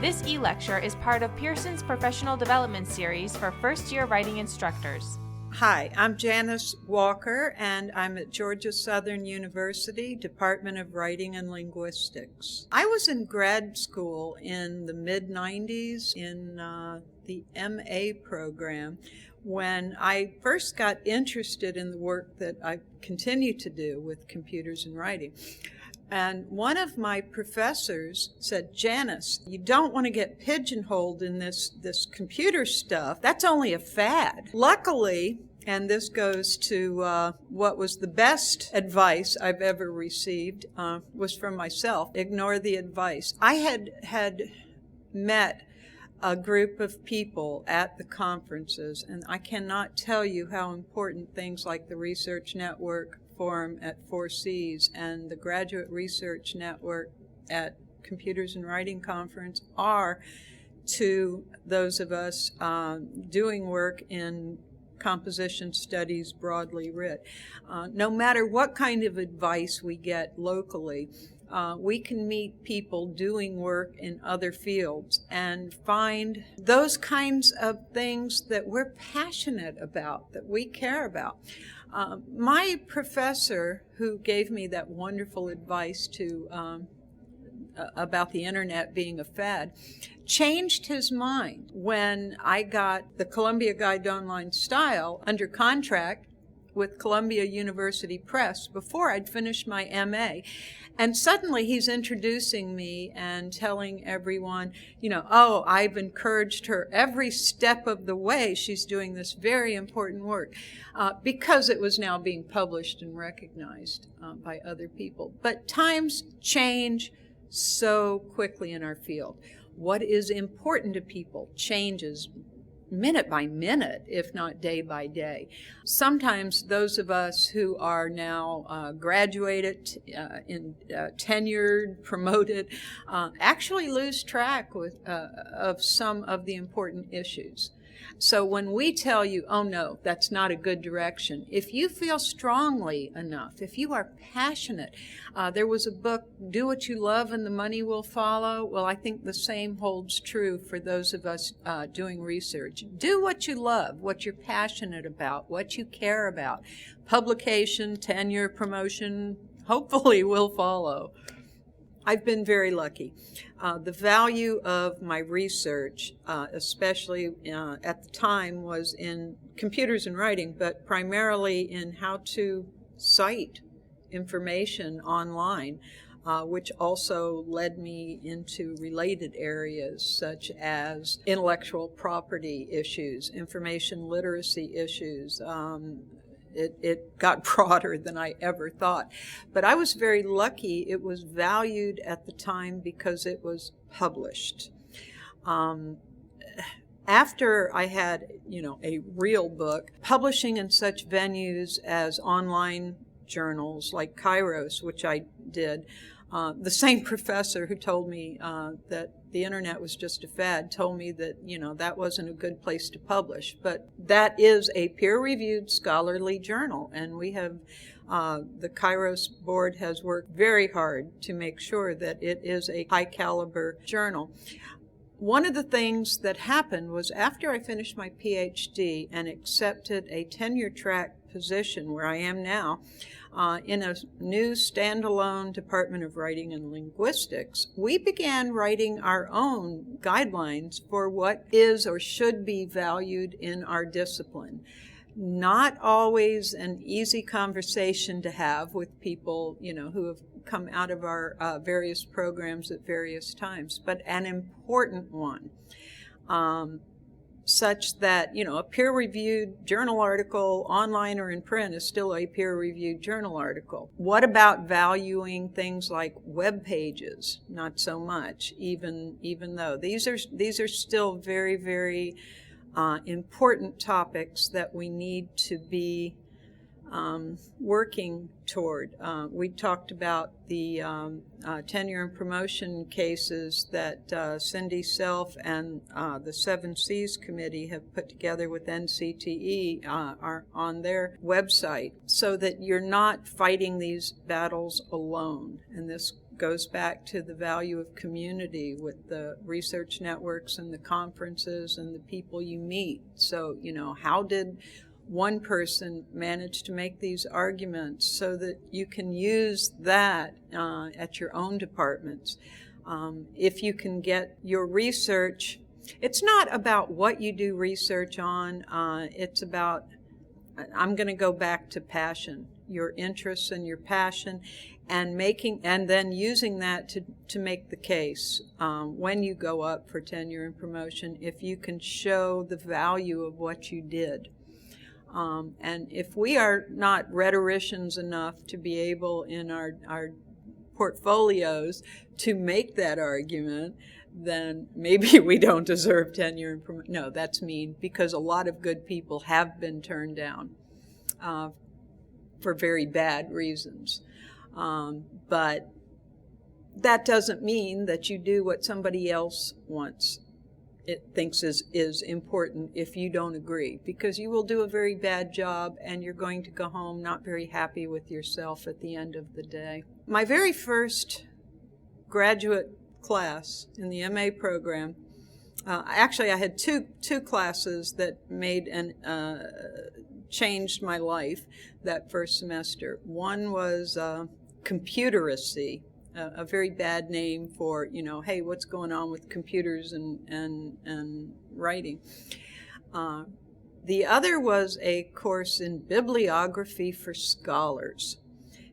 This e-lecture is part of Pearson's Professional Development Series for first-year writing instructors. Hi, I'm Janice Walker, and I'm at Georgia Southern University, Department of Writing and Linguistics. I was in grad school in the mid-90s in the MA program when I first got interested in the work that I continue to do with computers and writing. And one of my professors said, Janice, you don't want to get pigeonholed in this computer stuff. That's only a fad. Luckily, and this goes to what was the best advice I've ever received, was from myself. Ignore the advice. I had met a group of people at the conferences, and I cannot tell you how important things like the Research Network Forum at 4Cs and the Graduate Research Network at Computers and Writing Conference are to those of us doing work in composition studies broadly writ. No matter what kind of advice we get locally, we can meet people doing work in other fields and find those kinds of things that we're passionate about, that we care about. My professor, who gave me that wonderful advice about the internet being a fad, changed his mind when I got the Columbia Guide to Online Style under contract with Columbia University Press before I'd finished my MA. And suddenly he's introducing me and telling everyone, oh, I've encouraged her every step of the way. She's doing this very important work because it was now being published and recognized by other people. But times change so quickly in our field. What is important to people changes minute by minute, if not day by day. Sometimes those of us who are now graduated, tenured, promoted, actually lose track of some of the important issues. So when we tell you, oh no, that's not a good direction, if you feel strongly enough, if you are passionate, there was a book, Do What You Love and the Money Will Follow. Well, I think the same holds true for those of us doing research. Do what you love, what you're passionate about, what you care about. Publication, tenure, promotion, hopefully will follow. I've been very lucky. The value of my research, especially at the time, was in computers and writing, but primarily in how to cite information online, which also led me into related areas such as intellectual property issues, information literacy issues. It got broader than I ever thought. But I was very lucky. It was valued at the time because it was published. After I had, a real book, publishing in such venues as online journals like Kairos, which I did, the same professor who told me that the internet was just a fad told me that, that wasn't a good place to publish. But that is a peer-reviewed scholarly journal, and we have, the Kairos board has worked very hard to make sure that it is a high-caliber journal. One of the things that happened was after I finished my PhD and accepted a tenure track position where I am now, in a new standalone Department of Writing and Linguistics, we began writing our own guidelines for what is or should be valued in our discipline. Not always an easy conversation to have with people, who have come out of our various programs at various times, but an important one. Such that, a peer-reviewed journal article, online or in print, is still a peer-reviewed journal article. What about valuing things like web pages? Not so much, even though these are still very, very important topics that we need to be working toward. We talked about the tenure and promotion cases that Cindy Self and the 7Cs committee have put together with NCTE are on their website, so that you're not fighting these battles alone. And this goes back to the value of community with the research networks and the conferences and the people you meet. So, how did one person manage to make these arguments so that you can use that at your own departments? If you can get your research, it's not about what you do research on, it's about, I'm going to go back to passion, your interests and your passion, and then using that to make the case when you go up for tenure and promotion, if you can show the value of what you did. And if we are not rhetoricians enough to be able in our portfolios to make that argument, then maybe we don't deserve tenure and promotion. No, that's mean, because a lot of good people have been turned down for very bad reasons. But that doesn't mean that you do what somebody else thinks is important if you don't agree, because you will do a very bad job and you're going to go home not very happy with yourself at the end of the day. My very first graduate class in the MA program, actually I had two classes that changed my life that first semester. One was computeracy, a very bad name for, hey, what's going on with computers and writing. The other was a course in bibliography for scholars,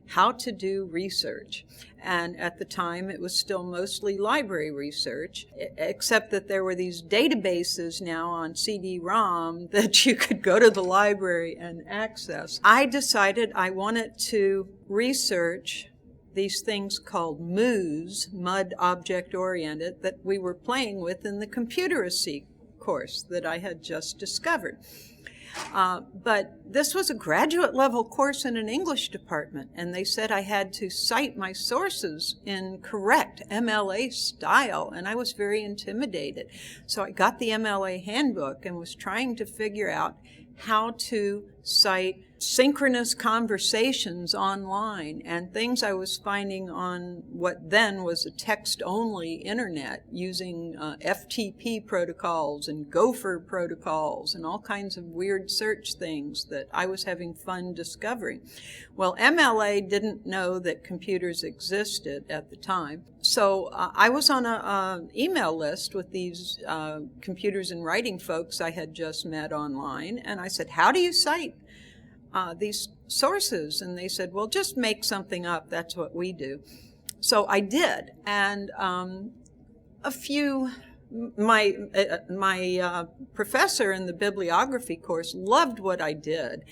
how to do research. And at the time, it was still mostly library research, except that there were these databases now on CD-ROM that you could go to the library and access. I decided I wanted to research these things called MOOs, Mud Object Oriented, that we were playing with in the computeracy course that I had just discovered. But this was a graduate level course in an English department, and they said I had to cite my sources in correct MLA style, and I was very intimidated. So I got the MLA handbook and was trying to figure out how to cite synchronous conversations online and things I was finding on what then was a text-only internet using FTP protocols and Gopher protocols and all kinds of weird search things that I was having fun discovering. Well, MLA didn't know that computers existed at the time, so I was on an email list with these computers and writing folks I had just met online, and I said, how do you cite these sources? And they said, well, just make something up. That's what we do. So I did. And my professor in the bibliography course loved what I did.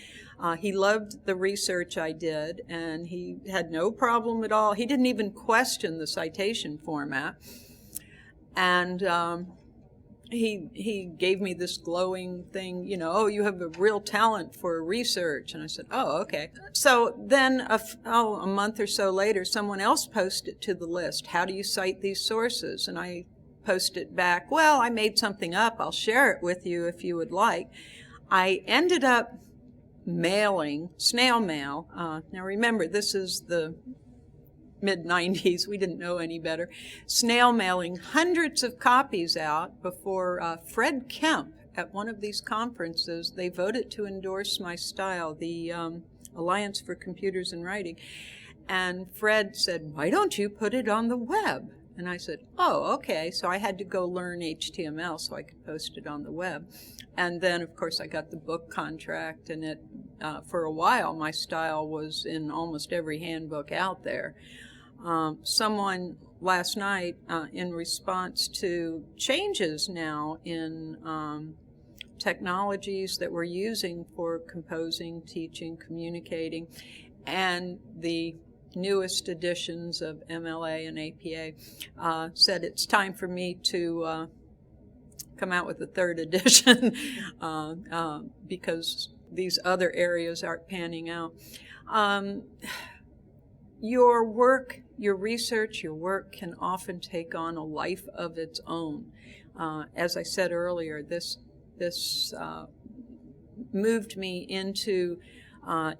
He loved the research I did, and he had no problem at all. He didn't even question the citation format. And he gave me this glowing thing, oh, you have a real talent for research. And I said, oh, okay. So then a month or so later, someone else posted to the list, how do you cite these sources? And I posted back, well, I made something up. I'll share it with you if you would like. I ended up mailing, snail mail. Now remember, this is the mid-90s, we didn't know any better, snail mailing hundreds of copies out before Fred Kemp at one of these conferences. They voted to endorse my style, the Alliance for Computers and Writing. And Fred said, why don't you put it on the web? And I said, oh, okay. So I had to go learn HTML so I could post it on the web. And then, of course, I got the book contract, and for a while, my style was in almost every handbook out there. Someone last night, in response to changes now in technologies that we're using for composing, teaching, communicating, and the newest editions of MLA and APA, said it's time for me to come out with a third edition because these other areas aren't panning out. Your work, your research, your work can often take on a life of its own. As I said earlier, this moved me into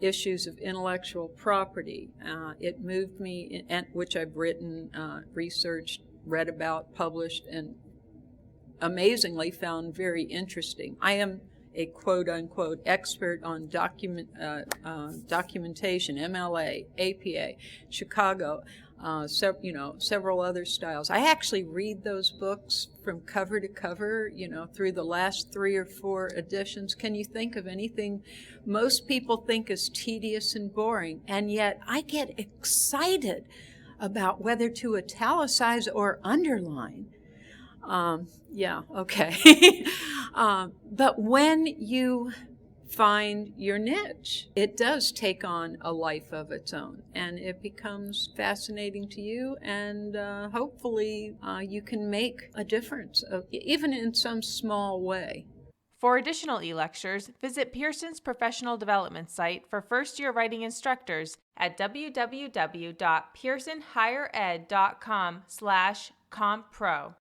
issues of intellectual property. It moved me, which I've written, researched, read about, published, and amazingly found very interesting. I am a quote-unquote expert on documentation, MLA, APA, Chicago, several other styles. I actually read those books from cover to cover, through the last 3 or 4 editions. Can you think of anything most people think is tedious and boring? And yet I get excited about whether to italicize or underline. Okay. But when you find your niche, it does take on a life of its own, and it becomes fascinating to you, and hopefully you can make a difference, even in some small way. For additional e-lectures, visit Pearson's professional development site for first-year writing instructors at www.pearsonhighered.com/compro.